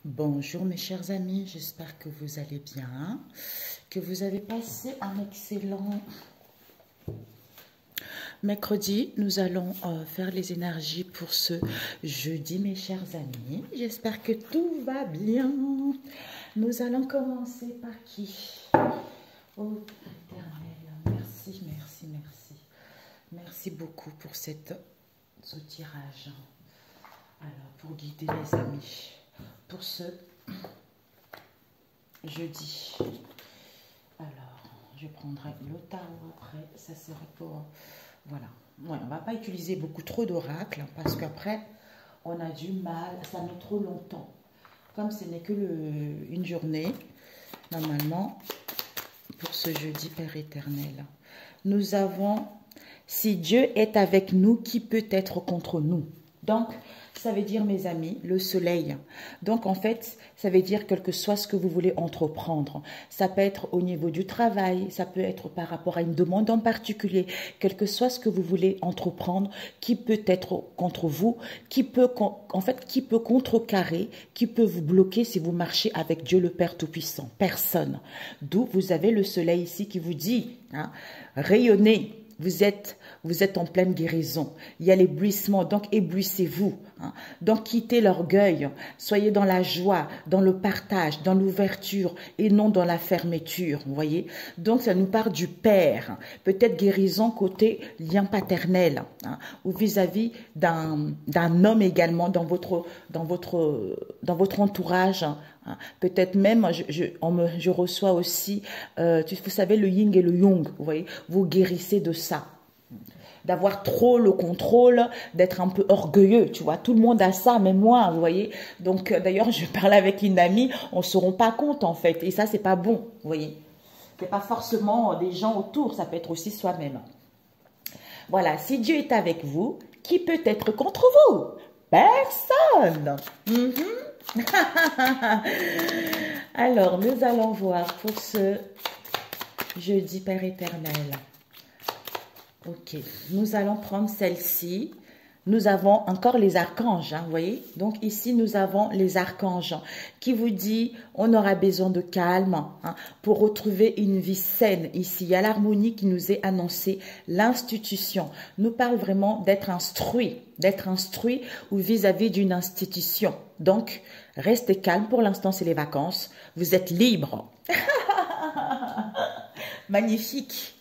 Bonjour mes chers amis, j'espère que vous allez bien, que vous avez passé un excellent mercredi. Nous allons faire les énergies pour ce jeudi mes chers amis. J'espère que tout va bien. Nous allons commencer par qui? Oh Éternel, merci, merci, merci. Merci beaucoup pour ce tirage. Alors, pour guider les amis. Pour ce jeudi. Alors, je prendrai le tarot après. Ça sera pour... Voilà. Ouais, on ne va pas utiliser beaucoup trop d'oracles parce qu'après, on a du mal. Ça met trop longtemps. Comme ce n'est que une journée, normalement, pour ce jeudi, Père éternel. Nous avons, si Dieu est avec nous, qui peut être contre nous? Donc, ça veut dire, mes amis, le soleil. Donc, en fait, ça veut dire quel que soit ce que vous voulez entreprendre. Ça peut être au niveau du travail, ça peut être par rapport à une demande en particulier. Quel que soit ce que vous voulez entreprendre, qui peut être contre vous, qui peut contrecarrer, qui peut vous bloquer si vous marchez avec Dieu le Père Tout-Puissant. Personne. D'où vous avez le soleil ici qui vous dit, hein, rayonnez. Vous êtes en pleine guérison. Il y a l'éblouissement, donc éblouissez-vous. Hein. Donc quittez l'orgueil. Soyez dans la joie, dans le partage, dans l'ouverture et non dans la fermeture. Vous voyez? Donc ça nous parle du Père. Peut-être guérison côté lien paternel, hein, ou vis-à-vis d'un homme également dans votre entourage. Hein. Peut-être même, je reçois aussi, vous savez, le yin et le yang, vous voyez, vous guérissez de ça. D'avoir trop le contrôle, d'être un peu orgueilleux, tu vois. Tout le monde a ça, même moi, vous voyez. Donc, d'ailleurs, je parlais avec une amie, on ne se rend pas compte, en fait. Et ça, c'est pas bon, vous voyez. C'est pas forcément des gens autour, ça peut être aussi soi-même. Voilà, si Dieu est avec vous, qui peut être contre vous? Personne. Alors, nous allons voir pour ce jeudi, Père éternel. Ok, nous allons prendre celle-ci. Nous avons encore les archanges, hein, vous voyez. Donc ici, nous avons les archanges qui vous dit on aura besoin de calme, hein, pour retrouver une vie saine. Ici, il y a l'harmonie qui nous est annoncée. L'institution nous parle vraiment d'être instruit ou vis-à-vis d'une institution. Donc, restez calme. Pour l'instant, c'est les vacances. Vous êtes libre. Magnifique.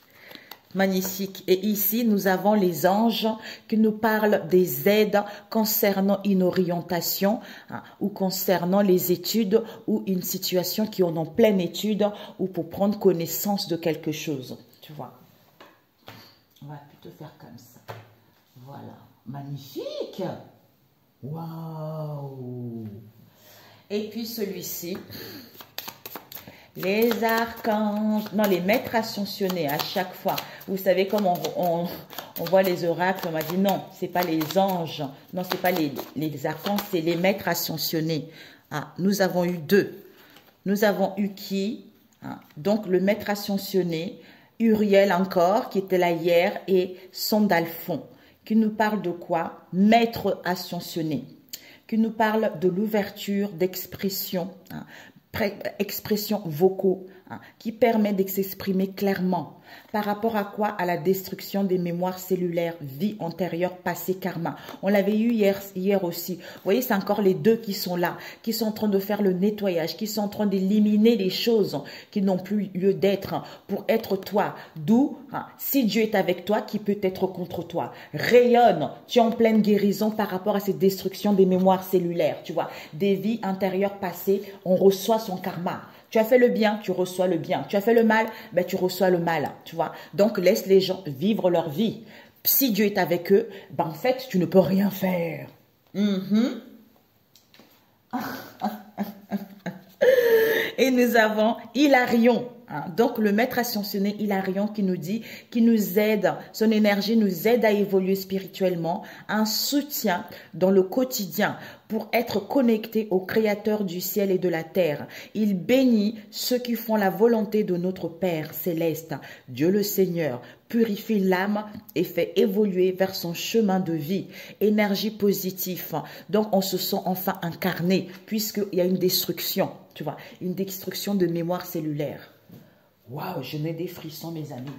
Magnifique. Et ici, nous avons les anges qui nous parlent des aides concernant une orientation, hein, ou concernant les études ou une situation qui en pleine étude ou pour prendre connaissance de quelque chose. Tu vois. On va plutôt faire comme ça. Voilà. Magnifique. Waouh. Et puis celui-ci. Les archanges, non, les maîtres ascensionnés à chaque fois. Vous savez, comme on voit les oracles, on m'a dit non, c'est pas les anges, non, c'est pas les archanges, c'est les maîtres ascensionnés. Ah, nous avons eu deux. Nous avons eu qui? Ah, donc le maître ascensionné, Uriel encore, qui était là hier, et Sandalphon, qui nous parle de quoi? Maître ascensionné, qui nous parle de l'ouverture d'expression, hein, expressions vocaux, hein, qui permet de s'exprimer clairement. Par rapport à quoi? À la destruction des mémoires cellulaires, vie antérieure, passé, karma. On l'avait eu hier aussi. Vous voyez, c'est encore les deux qui sont là, qui sont en train de faire le nettoyage, qui sont en train d'éliminer les choses qui n'ont plus lieu d'être pour être toi. D'où, hein, si Dieu est avec toi, qui peut être contre toi? Rayonne, tu es en pleine guérison par rapport à cette destruction des mémoires cellulaires, tu vois. Des vies antérieures, passées, on reçoit son karma. Tu as fait le bien, tu reçois le bien. Tu as fait le mal, ben tu reçois le mal, tu vois. Donc, laisse les gens vivre leur vie. Si Dieu est avec eux, ben en fait, tu ne peux rien faire. Et nous avons Hilarion. Hein. Donc, le maître ascensionné Hilarion qui nous dit, qui nous aide, son énergie nous aide à évoluer spirituellement, un soutien dans le quotidien pour être connecté au Créateur du ciel et de la terre. Il bénit ceux qui font la volonté de notre Père céleste. Dieu le Seigneur purifie l'âme et fait évoluer vers son chemin de vie. Énergie positive. Donc, on se sent enfin incarné puisqu'il y a une destruction, tu vois, une destruction de mémoire cellulaire. Waouh, je mets des frissons, mes amis.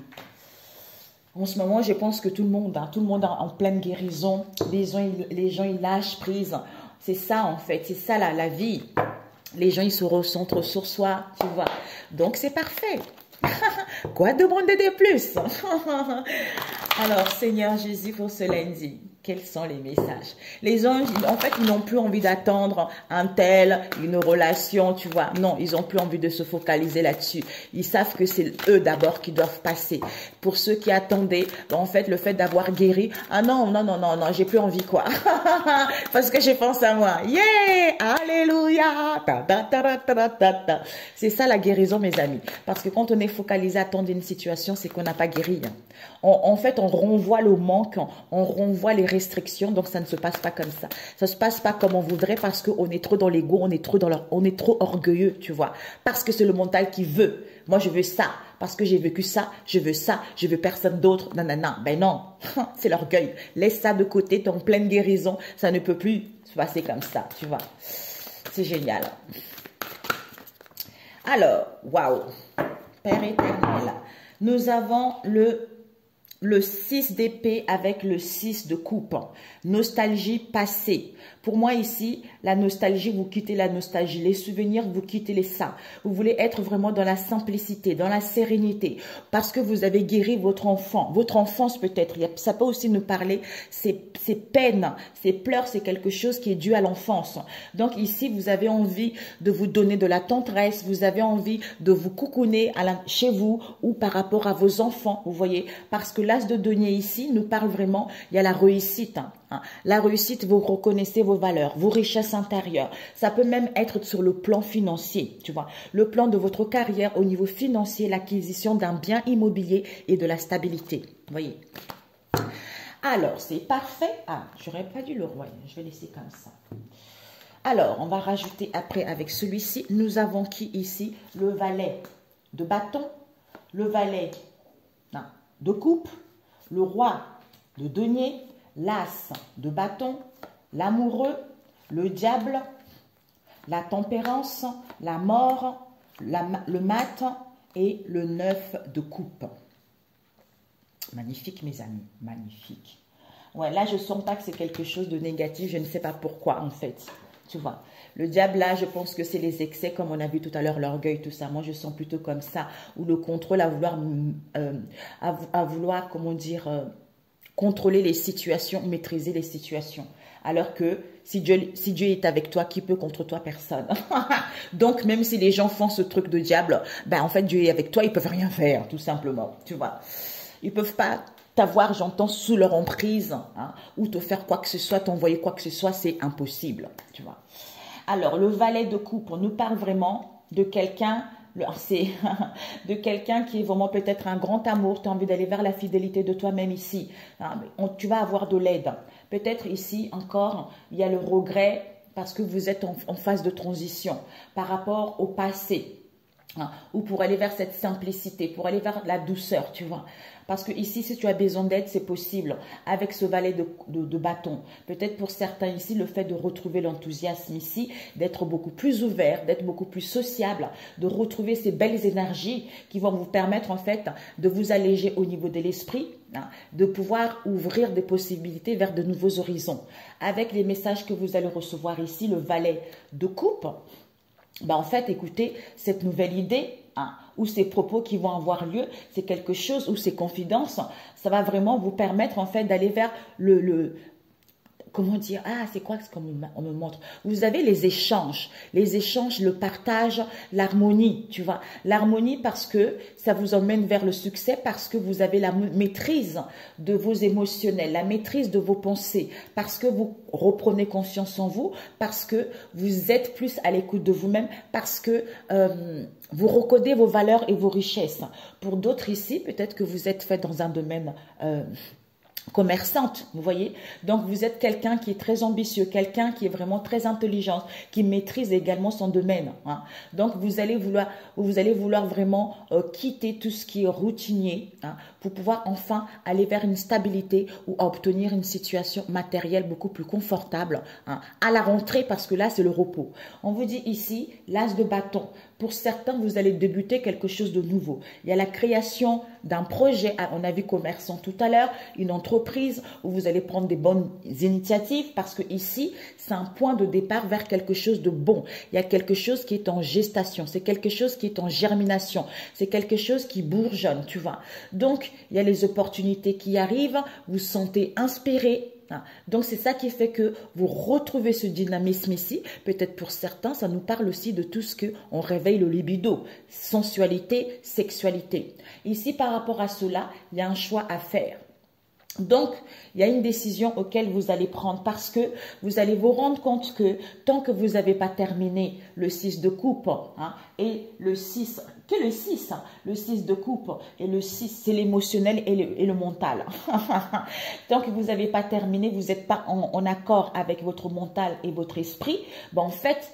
En ce moment, je pense que tout le monde est en pleine guérison. Les gens, ils lâchent prise. C'est ça, en fait. C'est ça, la vie. Les gens, ils se recentrent sur soi, tu vois. Donc, c'est parfait. Quoi demander de plus? Alors, Seigneur Jésus, pour ce lundi, quels sont les messages? Les gens, en fait, ils n'ont plus envie d'attendre un tel, une relation, tu vois. Non, ils n'ont plus envie de se focaliser là-dessus. Ils savent que c'est eux d'abord qui doivent passer. Pour ceux qui attendaient, en fait, le fait d'avoir guéri, ah non, j'ai plus envie, quoi. Parce que je pense à moi. Yeah! Alléluia! C'est ça la guérison, mes amis. Parce que quand on est focalisé à attendre une situation, c'est qu'on n'a pas guéri. En fait, on renvoie le manque, on renvoie les restrictions, donc ça ne se passe pas comme ça. Ça se passe pas comme on voudrait parce qu'on est trop dans l'ego, on est trop orgueilleux, tu vois. Parce que c'est le mental qui veut. Moi, je veux ça. Parce que j'ai vécu ça, je veux personne d'autre. Nanana. Ben non, c'est l'orgueil. Laisse ça de côté, t'es en pleine guérison. Ça ne peut plus se passer comme ça, tu vois. C'est génial. Alors, waouh. Père éternel, nous avons le 6 d'épée avec le 6 de coupe. Nostalgie passée. Pour moi ici, la nostalgie, vous quittez la nostalgie. Les souvenirs, vous quittez les ça. Vous voulez être vraiment dans la simplicité, dans la sérénité. Parce que vous avez guéri votre enfant. Votre enfance peut-être. Ça peut aussi nous parler. Ces peines, ces pleurs, c'est quelque chose qui est dû à l'enfance. Donc ici, vous avez envie de vous donner de la tendresse. Vous avez envie de vous coucouner chez vous ou par rapport à vos enfants. Vous voyez. Parce que l'as de denier ici nous parle vraiment, il y a la réussite. La réussite, vous reconnaissez vos valeurs, vos richesses intérieures. Ça peut même être sur le plan financier, tu vois. Le plan de votre carrière au niveau financier, l'acquisition d'un bien immobilier et de la stabilité. Vous voyez. Alors, c'est parfait. Ah, j'aurais pas dû le roi. Je vais laisser comme ça. Alors, on va rajouter après avec celui-ci. Nous avons qui ici? Le valet de bâton, le valet de coupe, le roi de denier, l'as de bâton, l'amoureux, le diable, la tempérance, la mort, le mat et le 9 de coupe. Magnifique, mes amis, magnifique. Ouais, là, je sens pas que c'est quelque chose de négatif, je ne sais pas pourquoi, en fait. Tu vois, le diable, là, je pense que c'est les excès, comme on a vu tout à l'heure, l'orgueil, tout ça. Moi, je sens plutôt comme ça, ou le contrôle à vouloir, comment dire, contrôler les situations, maîtriser les situations. Alors que si Dieu est avec toi, qui peut contre toi? Personne. Donc, même si les gens font ce truc de diable, ben, en fait, Dieu est avec toi, ils peuvent rien faire, tout simplement. Tu vois, ils peuvent pas t'avoir, j'entends, sous leur emprise, ou te faire quoi que ce soit, t'envoyer quoi que ce soit, c'est impossible, tu vois. Alors, le valet de coupe, on nous parle vraiment de quelqu'un, de quelqu'un qui est vraiment peut-être un grand amour, tu as envie d'aller vers la fidélité de toi-même ici. Tu vas avoir de l'aide. Peut-être ici encore, il y a le regret parce que vous êtes en phase de transition par rapport au passé. Ou pour aller vers cette simplicité, pour aller vers la douceur, tu vois. Parce que ici, si tu as besoin d'aide, c'est possible avec ce valet de bâton. Peut-être pour certains ici, le fait de retrouver l'enthousiasme ici, d'être beaucoup plus ouvert, d'être beaucoup plus sociable, de retrouver ces belles énergies qui vont vous permettre en fait de vous alléger au niveau de l'esprit, de pouvoir ouvrir des possibilités vers de nouveaux horizons. Avec les messages que vous allez recevoir ici, le valet de coupe, en fait, écoutez, cette nouvelle idée, ou ces propos qui vont avoir lieu, c'est quelque chose, ou ces confidences, ça va vraiment vous permettre en fait d'aller vers comment dire, ah, c'est quoi ce qu'on me montre? Vous avez les échanges, le partage, l'harmonie, tu vois. L'harmonie parce que ça vous emmène vers le succès, parce que vous avez la maîtrise de vos émotionnels, la maîtrise de vos pensées, parce que vous reprenez confiance en vous, parce que vous êtes plus à l'écoute de vous-même, parce que vous recodez vos valeurs et vos richesses. Pour d'autres ici, peut-être que vous êtes fait dans un domaine commerçante, vous voyez. Donc, vous êtes quelqu'un qui est très ambitieux, quelqu'un qui est vraiment très intelligent, qui maîtrise également son domaine. Hein. Donc, vous allez vouloir vraiment quitter tout ce qui est routinier pour pouvoir enfin aller vers une stabilité ou obtenir une situation matérielle beaucoup plus confortable à la rentrée parce que là, c'est le repos. On vous dit ici, l'as de bâton. Pour certains, vous allez débuter quelque chose de nouveau. Il y a la création d'un projet, on a vu commerçant tout à l'heure, une entreprise où vous allez prendre des bonnes initiatives parce que ici, c'est un point de départ vers quelque chose de bon. Il y a quelque chose qui est en gestation, c'est quelque chose qui est en germination, c'est quelque chose qui bourgeonne, tu vois. Donc, il y a les opportunités qui arrivent, vous sentez inspiré. Donc, c'est ça qui fait que vous retrouvez ce dynamisme ici. Peut-être pour certains, ça nous parle aussi de tout ce qu'on réveille le libido, sensualité, sexualité. Ici, par rapport à cela, il y a un choix à faire. Donc, il y a une décision auquel vous allez prendre parce que vous allez vous rendre compte que tant que vous n'avez pas terminé le 6 de coupe et le 6, que le 6, le 6 de coupe et le 6, c'est l'émotionnel et le mental. Tant que vous n'avez pas terminé, vous n'êtes pas en accord avec votre mental et votre esprit, ben en fait,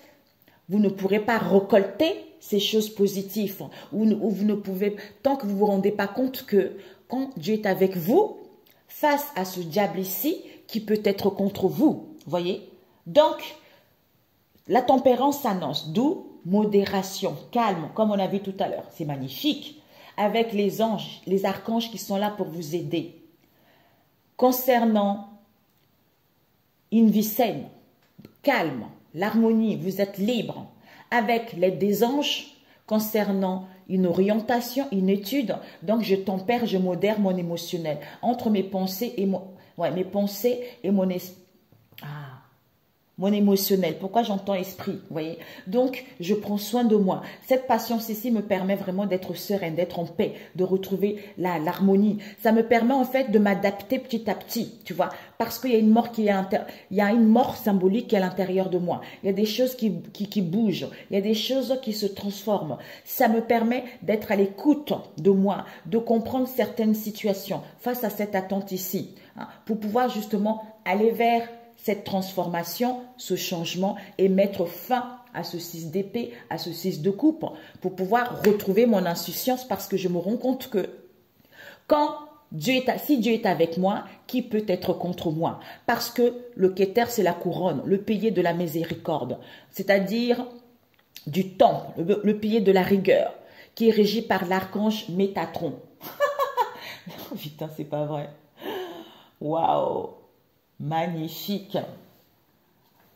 vous ne pourrez pas récolter ces choses positives ou vous ne pouvez, tant que vous ne vous rendez pas compte que quand Dieu est avec vous, face à ce diable ici qui peut être contre vous, voyez. Donc, la tempérance s'annonce, d'où modération, calme, comme on a vu tout à l'heure. C'est magnifique, avec les anges, les archanges qui sont là pour vous aider. Concernant une vie saine, calme, l'harmonie, vous êtes libre, avec l'aide des anges, concernant une orientation, une étude. Donc, je tempère, je modère mon émotionnel. Entre mes pensées et mon esprit. Mon émotionnel. Pourquoi j'entends esprit, vous voyez? Donc, je prends soin de moi. Cette patience ici me permet vraiment d'être sereine, d'être en paix, de retrouver l'harmonie. Ça me permet en fait de m'adapter petit à petit, tu vois, parce qu'il y a une mort il y a une mort symbolique qui est à l'intérieur de moi. Il y a des choses qui bougent, il y a des choses qui se transforment. Ça me permet d'être à l'écoute de moi, de comprendre certaines situations face à cette attente ici, pour pouvoir justement aller vers cette transformation, ce changement et mettre fin à ce 6 d'épée, à ce 6 de coupe pour pouvoir retrouver mon insouciance parce que je me rends compte que si Dieu est avec moi, qui peut être contre moi? Parce que le Kéter, c'est la couronne, le pilier de la miséricorde, c'est-à-dire du temple, le pilier de la rigueur, qui est régi par l'archange Métatron. Putain, c'est pas vrai. Waouh! Magnifique,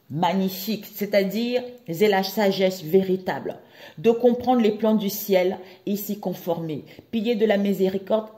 magnifique, c'est-à-dire c'est la sagesse véritable de comprendre les plans du ciel et s'y conformer. Pilier de la miséricorde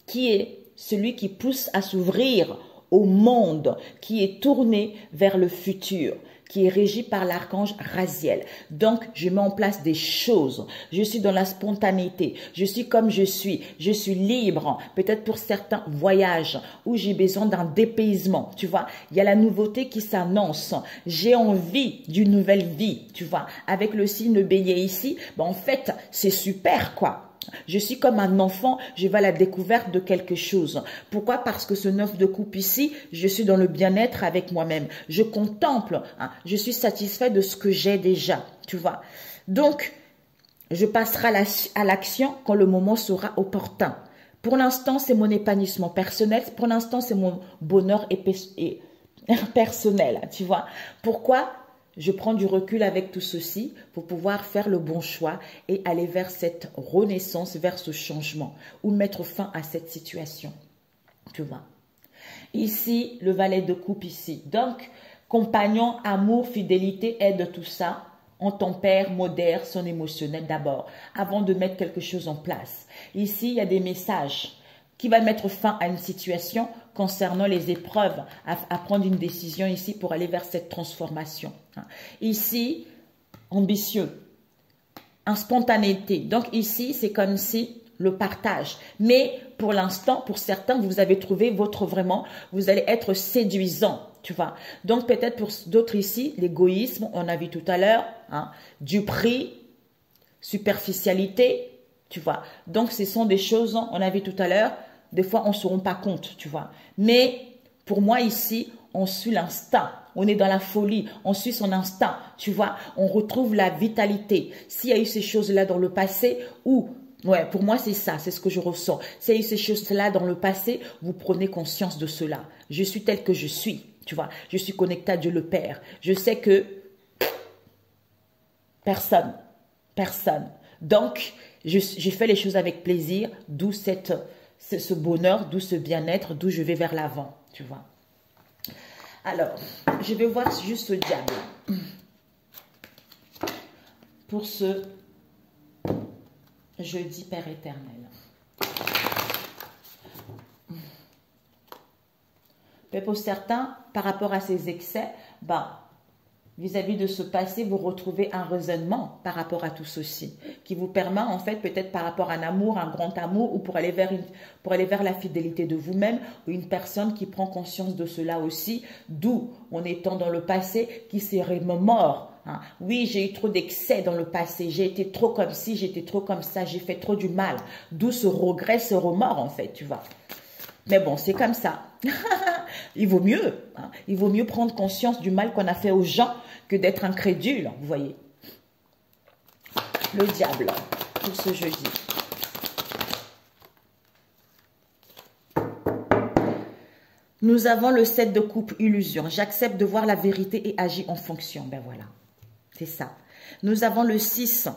qui est celui qui pousse à s'ouvrir au monde, qui est tourné vers le futur, qui est régi par l'archange Raziel. Donc, je mets en place des choses. Je suis dans la spontanéité. Je suis comme je suis. Je suis libre. Peut-être pour certains voyages où j'ai besoin d'un dépaysement. Tu vois, il y a la nouveauté qui s'annonce. J'ai envie d'une nouvelle vie. Tu vois, avec le signe bélier ici, ben en fait, c'est super, quoi. Je suis comme un enfant, je vais à la découverte de quelque chose. Pourquoi? Parce que ce 9 de coupe ici, je suis dans le bien-être avec moi-même. Je contemple, je suis satisfait de ce que j'ai déjà, tu vois. Donc, je passerai à l'action quand le moment sera opportun. Pour l'instant, c'est mon épanouissement personnel. Pour l'instant, c'est mon bonheur personnel, tu vois. Pourquoi? Je prends du recul avec tout ceci pour pouvoir faire le bon choix et aller vers cette renaissance, vers ce changement ou mettre fin à cette situation. Tu vois. Ici, le valet de coupe ici. Donc, compagnon, amour, fidélité, aide, tout ça. On tempère, modère son émotionnel d'abord avant de mettre quelque chose en place. Ici, il y a des messages qui va mettre fin à une situation concernant les épreuves, à prendre une décision ici pour aller vers cette transformation. Ici, ambitieux, en spontanéité. Donc ici, c'est comme si le partage. Mais pour l'instant, pour certains, vous avez trouvé votre vraiment, vous allez être séduisant, tu vois. Donc peut-être pour d'autres ici, l'égoïsme, on a vu tout à l'heure, du prix, superficialité, tu vois. Donc ce sont des choses, on a vu tout à l'heure, des fois on ne se rend pas compte, tu vois. Mais pour moi ici, on suit l'instinct. On est dans la folie, on suit son instinct, tu vois. On retrouve la vitalité. S'il y a eu ces choses-là dans le passé, ou, ouais, pour moi c'est ça, c'est ce que je ressens. S'il y a eu ces choses-là dans le passé, vous prenez conscience de cela. Je suis tel que je suis, tu vois. Je suis connecté à Dieu le Père. Je sais que personne. Donc, j'ai fait les choses avec plaisir, d'où ce bonheur, d'où ce bien-être, d'où je vais vers l'avant, tu vois. Alors, je vais voir juste ce diable. Pour ce jeudi Père éternel. Mais pour certains, par rapport à ces excès, vis-à-vis de ce passé, vous retrouvez un raisonnement par rapport à tout ceci, qui vous permet en fait peut-être par rapport à un amour, un grand amour, ou pour aller vers la fidélité de vous-même, ou une personne qui prend conscience de cela aussi, d'où en étant dans le passé, qui serait mort. Oui, j'ai eu trop d'excès dans le passé, j'ai été trop comme ci, j'ai été trop comme ça, j'ai fait trop du mal, d'où ce regret, ce remords en fait, tu vois. Mais bon, c'est comme ça. Il vaut mieux prendre conscience du mal qu'on a fait aux gens que d'être incrédule, vous voyez. Le diable, pour ce jeudi. Nous avons le 7 de coupe, illusion. J'accepte de voir la vérité et agis en fonction. Ben voilà, c'est ça. Nous avons le 6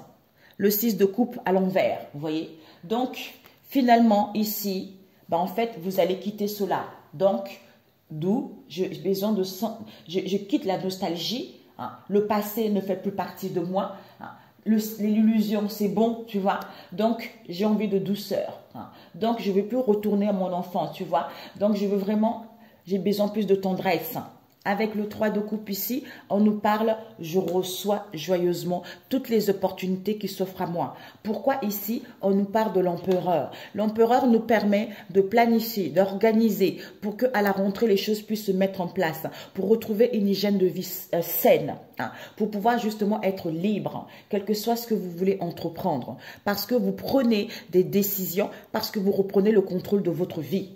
de coupe à l'envers, vous voyez. Donc, finalement, ici, en fait, vous allez quitter cela. Donc, d'où j'ai besoin de... Je quitte la nostalgie. Le passé ne fait plus partie de moi. L'illusion, c'est bon, tu vois. Donc, j'ai envie de douceur. Donc, je ne vais plus retourner à mon enfance, tu vois. Donc, j'ai besoin plus de tendresse. Avec le 3 de coupe ici, on nous parle, je reçois joyeusement toutes les opportunités qui s'offrent à moi. Pourquoi ici, on nous parle de l'empereur? L'empereur nous permet de planifier, d'organiser pour qu'à la rentrée, les choses puissent se mettre en place, pour retrouver une hygiène de vie saine, pour pouvoir justement être libre, quel que soit ce que vous voulez entreprendre, parce que vous prenez des décisions, parce que vous reprenez le contrôle de votre vie.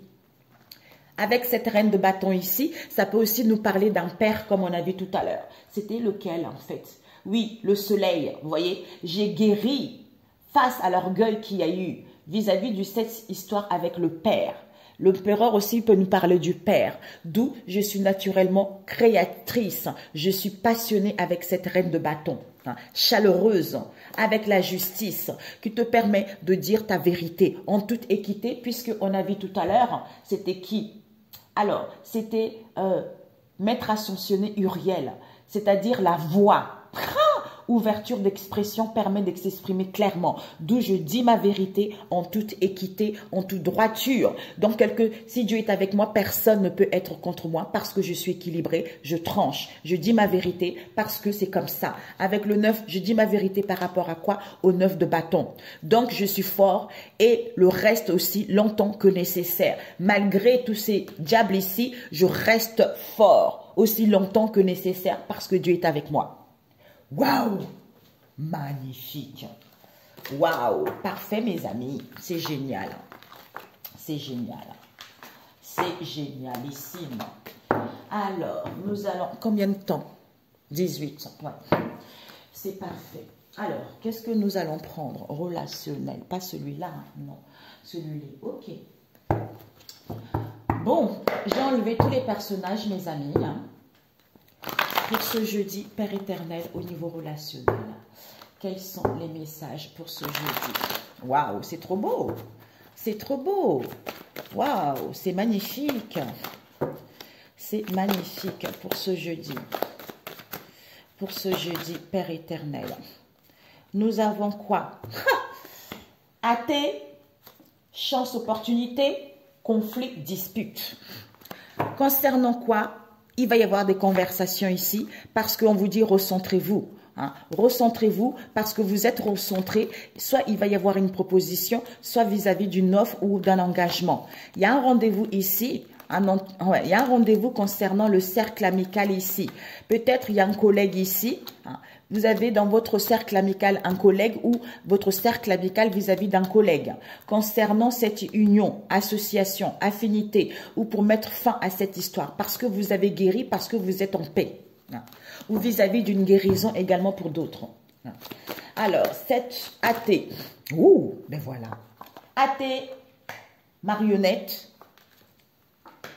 Avec cette reine de bâton ici, ça peut aussi nous parler d'un père comme on a vu tout à l'heure. C'était lequel en fait? Oui, le soleil, vous voyez. J'ai guéri face à l'orgueil qu'il y a eu vis-à-vis de cette histoire avec le père. L'empereur aussi peut nous parler du père, d'où je suis naturellement créatrice. Je suis passionnée avec cette reine de bâton, chaleureuse, avec la justice, qui te permet de dire ta vérité en toute équité, puisqu'on a vu tout à l'heure, c'était qui? Alors, c'était Maître Ascensionné Uriel, c'est-à-dire la voix. Ouverture d'expression permet de s'exprimer clairement, d'où je dis ma vérité en toute équité, en toute droiture. Donc, si Dieu est avec moi, personne ne peut être contre moi parce que je suis équilibré, je tranche, je dis ma vérité parce que c'est comme ça. Avec le 9, je dis ma vérité par rapport à quoi? Au 9 de bâton. Donc, je suis fort et le reste aussi longtemps que nécessaire. Malgré tous ces diables ici, je reste fort aussi longtemps que nécessaire parce que Dieu est avec moi. Waouh! Magnifique! Waouh! Parfait, mes amis. C'est génial. C'est génial. C'est génialissime. Alors, nous allons... Combien de temps? 18. Ouais. C'est parfait. Alors, qu'est-ce que nous allons prendre? Relationnel. Pas celui-là, non. Celui-là. Ok. Bon, j'ai enlevé tous les personnages, mes amis. Pour ce jeudi, Père éternel, au niveau relationnel, quels sont les messages pour ce jeudi? Waouh, c'est trop beau! C'est trop beau! Waouh, c'est magnifique! C'est magnifique pour ce jeudi. Pour ce jeudi, Père éternel. Nous avons quoi? Athée, chance, opportunité, conflit, dispute. Concernant quoi? Il va y avoir des conversations ici parce qu'on vous dit recentrez-vous. Hein. Recentrez-vous parce que vous êtes recentré. Soit il va y avoir une proposition, soit vis-à-vis d'une offre ou d'un engagement. Il y a un rendez-vous ici. Il y a un rendez-vous concernant le cercle amical ici. Peut-être il y a un collègue ici. Hein. Vous avez dans votre cercle amical un collègue ou votre cercle amical vis-à-vis d'un collègue. Concernant cette union, association, affinité ou pour mettre fin à cette histoire. Parce que vous avez guéri, parce que vous êtes en paix. Hein. Ou vis-à-vis d'une guérison également pour d'autres. Hein. Alors, cette athée. Ouh, ben voilà. Athée, marionnette,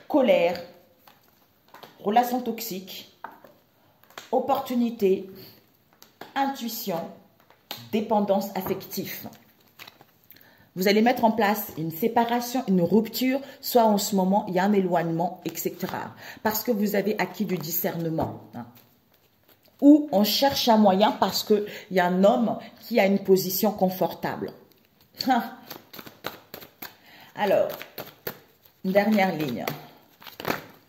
colère, relation toxique, opportunité, intuition, dépendance affective. Vous allez mettre en place une séparation, une rupture, soit en ce moment, il y a un éloignement, etc. Parce que vous avez acquis du discernement. Hein. Ou on cherche un moyen parce qu'il y a un homme qui a une position confortable. Hein. Alors, une dernière ligne.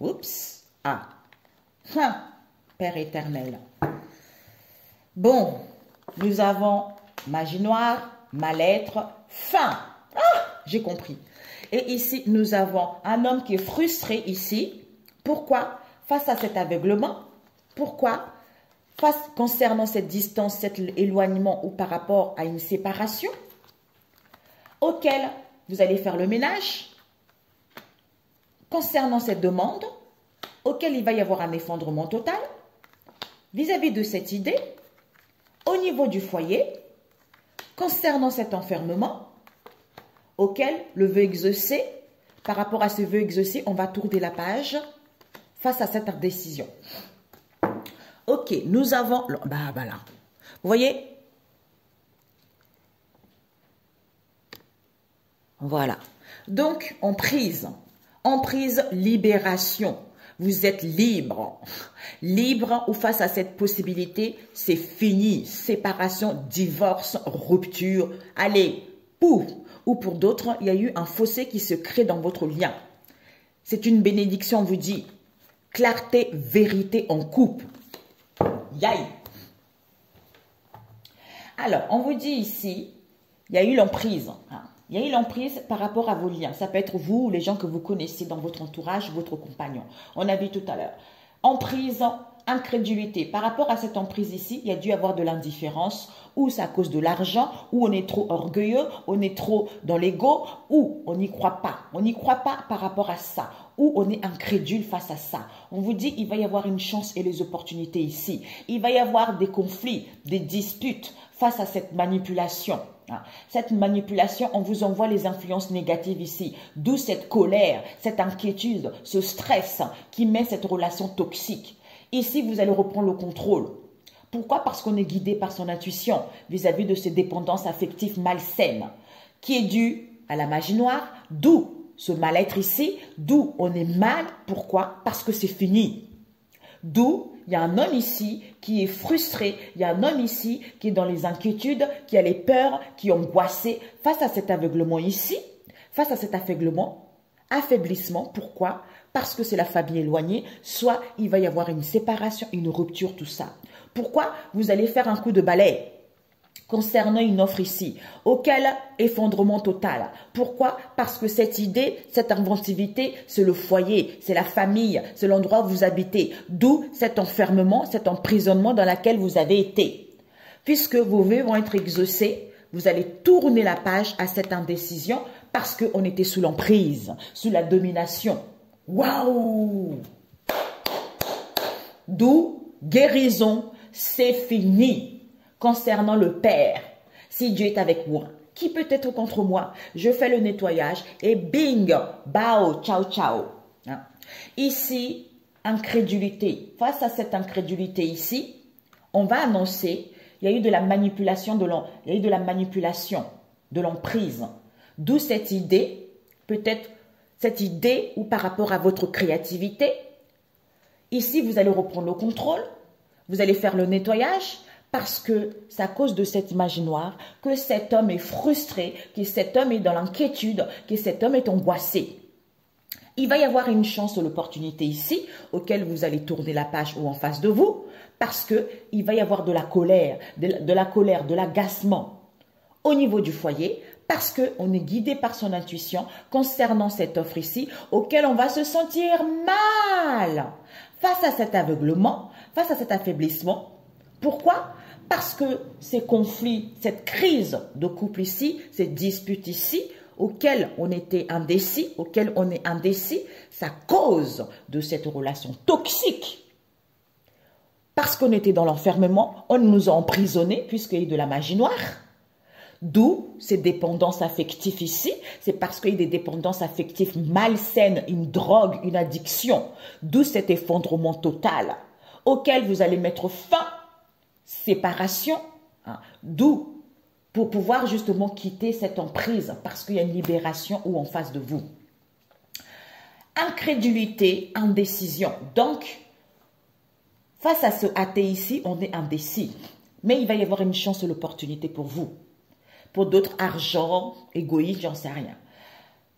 Oups. Ah. Hein. Père éternel. Bon, nous avons magie noire, mal-être, faim. Ah, j'ai compris. Et ici, nous avons un homme qui est frustré ici. Pourquoi? Face à cet aveuglement. Pourquoi? Concernant cette distance, cet éloignement ou par rapport à une séparation, auquel vous allez faire le ménage. Concernant cette demande, auquel il va y avoir un effondrement total. Vis-à-vis de cette idée, au niveau du foyer, concernant cet enfermement, auquel le vœu exaucé, par rapport à ce vœu exaucé, on va tourner la page face à cette décision. Ok, nous avons... Bah voilà. Vous voyez? Voilà. Donc, en prise, libération. Vous êtes libre. Libre ou face à cette possibilité, c'est fini. Séparation, divorce, rupture. Allez, pouf. Ou pour d'autres, il y a eu un fossé qui se crée dans votre lien. C'est une bénédiction, on vous dit. Clarté, vérité en couple. Yaï. Alors, on vous dit ici, il y a eu l'emprise. Il y a eu l'emprise par rapport à vos liens. Ça peut être vous ou les gens que vous connaissez dans votre entourage, votre compagnon. On a vu tout à l'heure. Emprise, incrédulité. Par rapport à cette emprise ici, il y a dû avoir de l'indifférence, ou c'est à cause de l'argent, ou on est trop orgueilleux, on est trop dans l'ego, ou on n'y croit pas. On n'y croit pas par rapport à ça, ou on est incrédule face à ça. On vous dit il va y avoir une chance et les opportunités ici. Il va y avoir des conflits, des disputes face à cette manipulation. Cette manipulation, on vous envoie les influences négatives ici. D'où cette colère, cette inquiétude, ce stress qui met cette relation toxique. Ici, vous allez reprendre le contrôle. Pourquoi? Parce qu'on est guidé par son intuition vis-à-vis de ces dépendances affectives malsaines qui est due à la magie noire, d'où ce mal-être ici, d'où on est mal. Pourquoi? Parce que c'est fini. D'où il y a un homme ici qui est frustré, il y a un homme ici qui est dans les inquiétudes, qui a les peurs, qui est angoissé face à cet aveuglement ici, face à cet affaiblissement. Pourquoi? Parce que c'est la famille éloignée, soit il va y avoir une séparation, une rupture, tout ça. Pourquoi? Vous allez faire un coup de balai concernant une offre ici, auquel effondrement total. Pourquoi? Parce que cette idée, cette inventivité, c'est le foyer, c'est la famille, c'est l'endroit où vous habitez. D'où cet enfermement, cet emprisonnement dans lequel vous avez été. Puisque vos vœux vont être exaucés, vous allez tourner la page à cette indécision parce qu'on était sous l'emprise, sous la domination. Waouh! D'où guérison, c'est fini. Concernant le Père, si Dieu est avec moi, qui peut être contre moi? Je fais le nettoyage et bing, bao, ciao, ciao. Hein? Ici, incrédulité. Face à cette incrédulité ici, on va annoncer, il y a eu de la manipulation, de l'emprise. D'où cette idée, peut-être cette idée ou par rapport à votre créativité. Ici, vous allez reprendre le contrôle, vous allez faire le nettoyage, parce que c'est à cause de cette magie noire que cet homme est frustré, que cet homme est dans l'inquiétude, que cet homme est angoissé. Il va y avoir une chance ou l'opportunité ici, auquel vous allez tourner la page ou en face de vous, parce qu'il va y avoir de la colère, de l'agacement au niveau du foyer, parce qu'on est guidé par son intuition concernant cette offre ici, auquel on va se sentir mal face à cet aveuglement, face à cet affaiblissement. Pourquoi? Parce que ces conflits, cette crise de couple ici, ces disputes ici, auquel on était indécis, auquel on est indécis, ça cause de cette relation toxique. Parce qu'on était dans l'enfermement, on nous a emprisonnés puisqu'il y a de la magie noire. D'où ces dépendances affectives ici. C'est parce qu'il y a des dépendances affectives malsaines, une drogue, une addiction. D'où cet effondrement total auquel vous allez mettre fin, séparation. Hein, d'où pour pouvoir justement quitter cette emprise parce qu'il y a une libération ou en face de vous. Incrédulité, indécision. Donc, face à ce athée ici, on est indécis. Mais il va y avoir une chance ou l'opportunité pour vous. Pour d'autres, argent, égoïsme, j'en sais rien.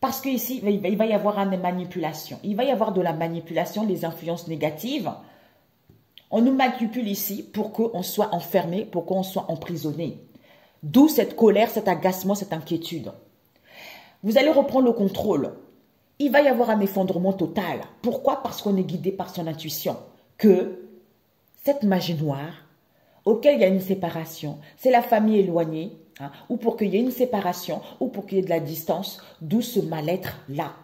Parce qu'ici, il va y avoir une manipulation. Il va y avoir de la manipulation, les influences négatives. On nous manipule ici pour qu'on soit enfermé, pour qu'on soit emprisonné. D'où cette colère, cet agacement, cette inquiétude. Vous allez reprendre le contrôle. Il va y avoir un effondrement total. Pourquoi? Parce qu'on est guidé par son intuition. Que cette magie noire, auquel il y a une séparation, c'est la famille éloignée, hein, ou pour qu'il y ait une séparation, ou pour qu'il y ait de la distance, d'où ce mal-être-là.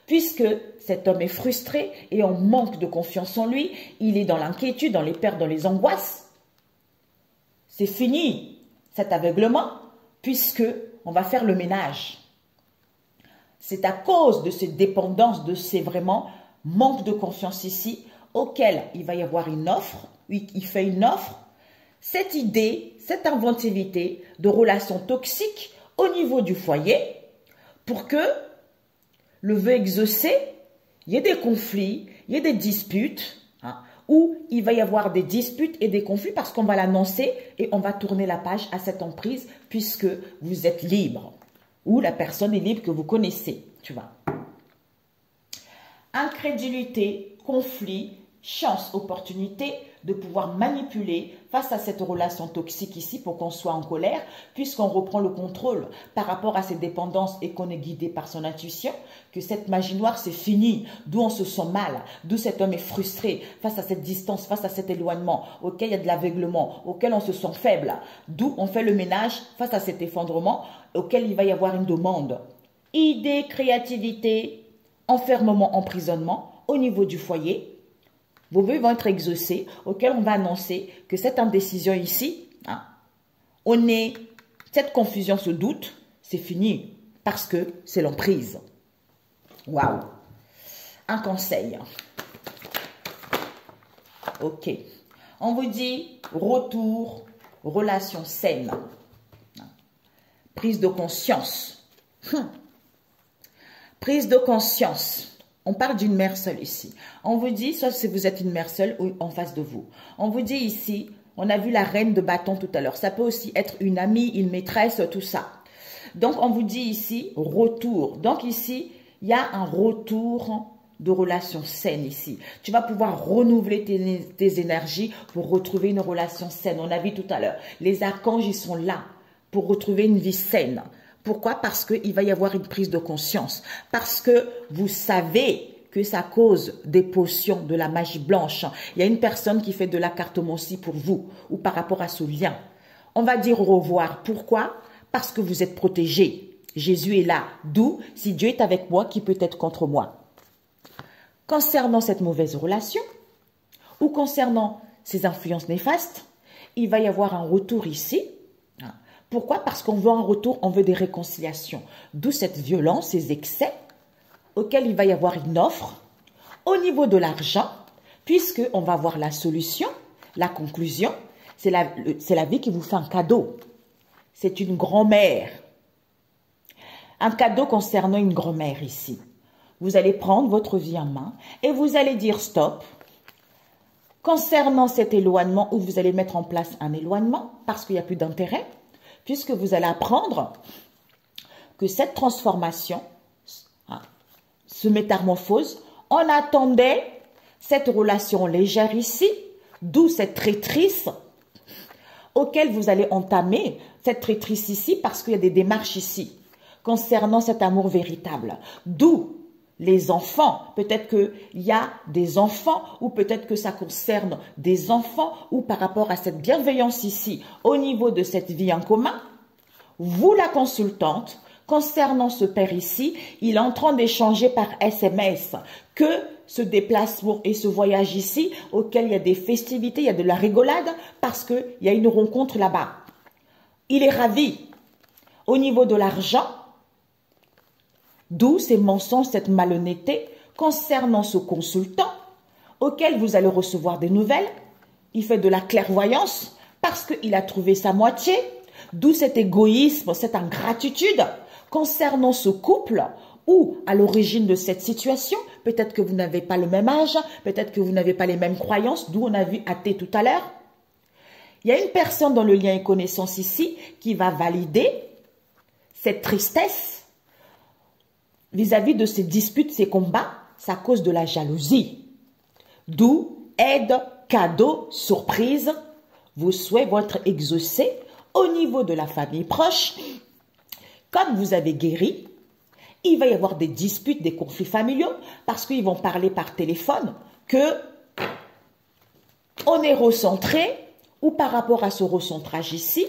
Puisque cet homme est frustré et en manque de confiance en lui, il est dans l'inquiétude, dans les pertes, dans les angoisses. C'est fini cet aveuglement, puisque on va faire le ménage. C'est à cause de cette dépendance, de ces vraiment manque de confiance ici, auquel il va y avoir une offre, il fait une offre, cette idée, cette inventivité de relations toxiques au niveau du foyer, pour que le vœu exaucé, il y ait des conflits, il y ait des disputes, hein, où il va y avoir des disputes et des conflits parce qu'on va l'annoncer et on va tourner la page à cette emprise puisque vous êtes libre ou la personne est libre que vous connaissez, tu vois. Incrédulité, conflit, chance, opportunité de pouvoir manipuler face à cette relation toxique ici pour qu'on soit en colère, puisqu'on reprend le contrôle par rapport à ces dépendances et qu'on est guidé par son intuition, que cette magie noire c'est fini, d'où on se sent mal, d'où cet homme est frustré face à cette distance, face à cet éloignement, auquel il y a de l'aveuglement, auquel on se sent faible, d'où on fait le ménage face à cet effondrement, auquel il va y avoir une demande. Idée, créativité, enfermement, emprisonnement au niveau du foyer. Vos vœux vont être exaucés, auxquels on va annoncer que cette indécision ici, hein, cette confusion, ce doute, c'est fini parce que c'est l'emprise. Waouh! Un conseil. Ok. On vous dit retour, relation saine. Prise de conscience. Prise de conscience. On parle d'une mère seule ici. On vous dit, soit si vous êtes une mère seule ou en face de vous. On vous dit ici, on a vu la reine de bâton tout à l'heure. Ça peut aussi être une amie, une maîtresse, tout ça. Donc, on vous dit ici, retour. Donc, ici, il y a un retour de relation saine ici. Tu vas pouvoir renouveler tes énergies pour retrouver une relation saine. On a vu tout à l'heure. Les archanges, ils sont là pour retrouver une vie saine. Pourquoi? Parce qu'il va y avoir une prise de conscience. Parce que vous savez que ça cause des potions, de la magie blanche. Il y a une personne qui fait de la cartomancie pour vous ou par rapport à ce lien. On va dire au revoir. Pourquoi? Parce que vous êtes protégé. Jésus est là. D'où, si Dieu est avec moi, qui peut être contre moi? Concernant cette mauvaise relation ou concernant ces influences néfastes, il va y avoir un retour ici. Pourquoi? Parce qu'on veut un retour, on veut des réconciliations. D'où cette violence, ces excès, auxquels il va y avoir une offre au niveau de l'argent, puisqu'on va voir la solution, la conclusion. C'est la vie qui vous fait un cadeau. C'est une grand-mère. Un cadeau concernant une grand-mère ici. Vous allez prendre votre vie en main et vous allez dire stop. Concernant cet éloignement, où vous allez mettre en place un éloignement, parce qu'il n'y a plus d'intérêt, puisque vous allez apprendre que cette transformation, se métamorphose. On attendait cette relation légère ici, d'où cette traîtrise auquel vous allez entamer, cette traîtrise ici, parce qu'il y a des démarches ici, concernant cet amour véritable. D'où les enfants, peut-être qu'il y a des enfants, ou peut-être que ça concerne des enfants, ou par rapport à cette bienveillance ici, au niveau de cette vie en commun, vous la consultante, concernant ce père ici, il est en train d'échanger par SMS que ce déplacement et ce voyage ici, auquel il y a des festivités, il y a de la rigolade, parce qu'il y a une rencontre là-bas. Il est ravi. Au niveau de l'argent, d'où ces mensonges, cette malhonnêteté, concernant ce consultant, auquel vous allez recevoir des nouvelles. Il fait de la clairvoyance, parce qu'il a trouvé sa moitié, d'où cet égoïsme, cette ingratitude, concernant ce couple, ou à l'origine de cette situation, peut-être que vous n'avez pas le même âge, peut-être que vous n'avez pas les mêmes croyances, d'où on a vu athée tout à l'heure. Il y a une personne dans le lien et connaissance ici qui va valider cette tristesse vis-à-vis de ces disputes, ces combats, c'est à cause de la jalousie. D'où aide, cadeau, surprise, vos souhaits vont être exaucés au niveau de la famille proche. Comme vous avez guéri, il va y avoir des disputes, des conflits familiaux, parce qu'ils vont parler par téléphone que on est recentré, ou par rapport à ce recentrage ici,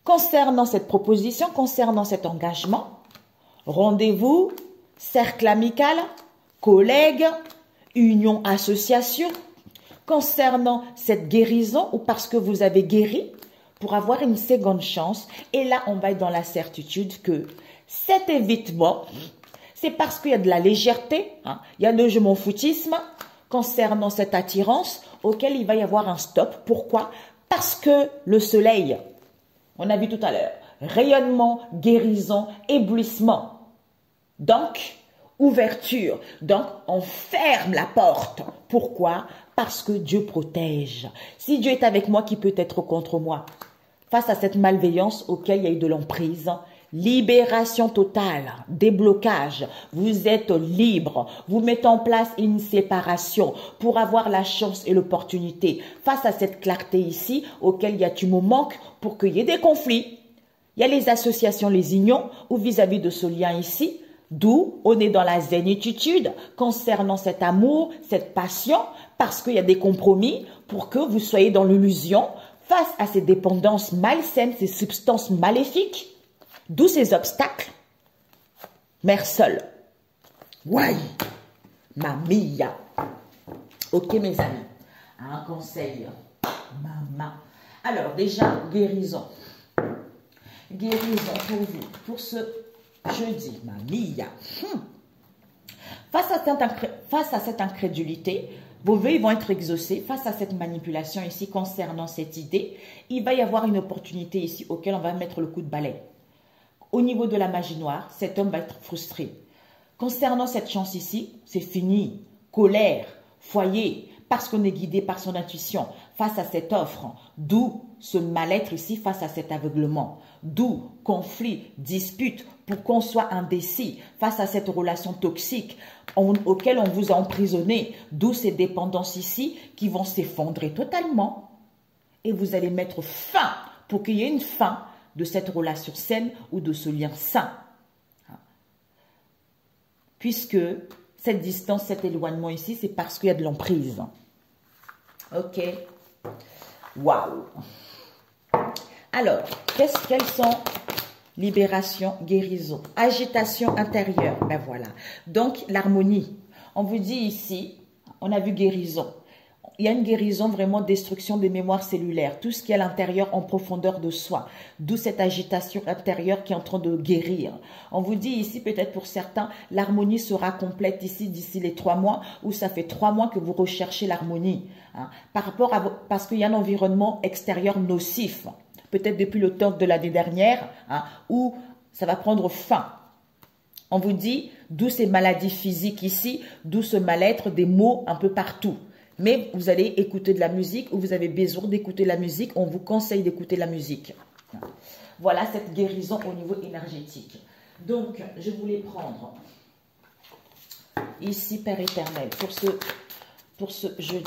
concernant cette proposition, concernant cet engagement, rendez-vous, cercle amical, collègues, union, association, concernant cette guérison, ou parce que vous avez guéri, pour avoir une seconde chance. Et là, on va être dans la certitude que cet évitement, c'est parce qu'il y a de la légèreté, hein, il y a le je m'en foutisme concernant cette attirance auquel il va y avoir un stop. Pourquoi? Parce que le soleil, on a vu tout à l'heure, rayonnement, guérison, éblouissement. Donc, ouverture. Donc, on ferme la porte. Pourquoi? Parce que Dieu protège. Si Dieu est avec moi, qui peut être contre moi? Face à cette malveillance auquel il y a eu de l'emprise, libération totale, déblocage, vous êtes libre, vous mettez en place une séparation pour avoir la chance et l'opportunité. Face à cette clarté ici, auquel il y a tu me manques pour qu'il y ait des conflits. Il y a les associations, les unions, ou vis-à-vis de ce lien ici, d'où on est dans la zénitude concernant cet amour, cette passion, parce qu'il y a des compromis pour que vous soyez dans l'illusion face à ces dépendances malsaines, ces substances maléfiques, d'où ces obstacles. Mère seule. Ouais, mamia. Ok mes amis, un conseil. Maman. Alors déjà, guérison. Guérison pour vous, pour ce jeudi, mamia. Face à cette incrédulité, vos vœux vont être exaucés. Face à cette manipulation ici concernant cette idée, il va y avoir une opportunité ici auquel on va mettre le coup de balai. Au niveau de la magie noire, cet homme va être frustré. Concernant cette chance ici, c'est fini. Colère, foyer, parce qu'on est guidé par son intuition face à cette offre, d'où ce mal-être ici face à cet aveuglement, d'où conflit, dispute, pour qu'on soit indécis face à cette relation toxique auquel on vous a emprisonné, d'où ces dépendances ici qui vont s'effondrer totalement et vous allez mettre fin pour qu'il y ait une fin de cette relation saine ou de ce lien sain. Puisque cette distance, cet éloignement ici, c'est parce qu'il y a de l'emprise. Ok. Waouh. Alors, quelles sont libération, guérison, agitation intérieure? Ben voilà. Donc, l'harmonie. On vous dit ici, on a vu guérison. Il y a une guérison, vraiment destruction des mémoires cellulaires, tout ce qui est à l'intérieur en profondeur de soi, d'où cette agitation intérieure qui est en train de guérir. On vous dit ici, peut-être pour certains, l'harmonie sera complète ici d'ici les 3 mois, où ça fait 3 mois que vous recherchez l'harmonie, hein, parce qu'il y a un environnement extérieur nocif, peut-être depuis le temps de l'année dernière, hein, où ça va prendre fin. On vous dit, d'où ces maladies physiques ici, d'où ce mal-être, des maux un peu partout. Mais vous allez écouter de la musique ou vous avez besoin d'écouter la musique. On vous conseille d'écouter la musique. Voilà cette guérison au niveau énergétique. Donc, je voulais prendre ici, Père éternel, pour ce jeudi.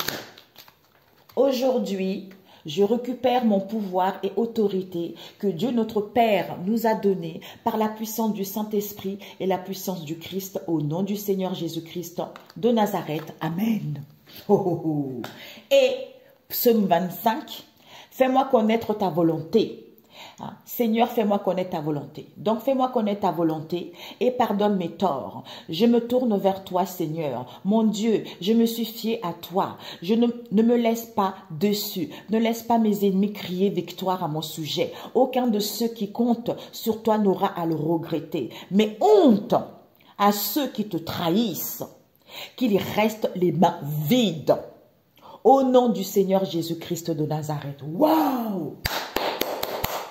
Aujourd'hui, je récupère mon pouvoir et autorité que Dieu notre Père nous a donné par la puissance du Saint-Esprit et la puissance du Christ au nom du Seigneur Jésus-Christ de Nazareth. Amen. Oh, oh, oh. Et psaume 25, fais-moi connaître ta volonté. Seigneur, fais-moi connaître ta volonté. Donc, fais-moi connaître ta volonté et pardonne mes torts. Je me tourne vers toi, Seigneur. Mon Dieu, je me suis fié à toi. Je ne me laisse pas dessus. Ne laisse pas mes ennemis crier victoire à mon sujet. Aucun de ceux qui comptent sur toi n'aura à le regretter. Mais honte à ceux qui te trahissent, qu'il reste les mains vides. Au nom du Seigneur Jésus-Christ de Nazareth. Waouh!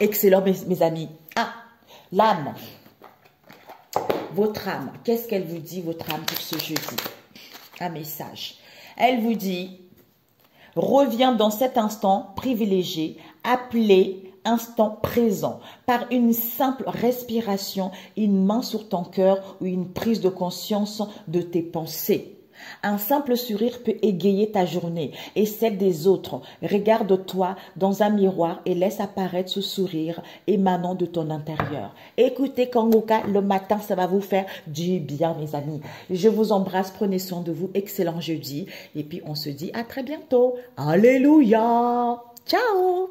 Excellent, mes amis. Ah, l'âme. Votre âme. Qu'est-ce qu'elle vous dit, votre âme, pour ce jeudi? Un message. Elle vous dit, reviens dans cet instant privilégié, appelé instant présent, par une simple respiration, une main sur ton cœur ou une prise de conscience de tes pensées. Un simple sourire peut égayer ta journée et celle des autres. Regarde-toi dans un miroir et laisse apparaître ce sourire émanant de ton intérieur. Écoutez Kangoka, le matin, ça va vous faire du bien, mes amis. Je vous embrasse, prenez soin de vous. Excellent jeudi. Et puis, on se dit à très bientôt. Alléluia. Ciao.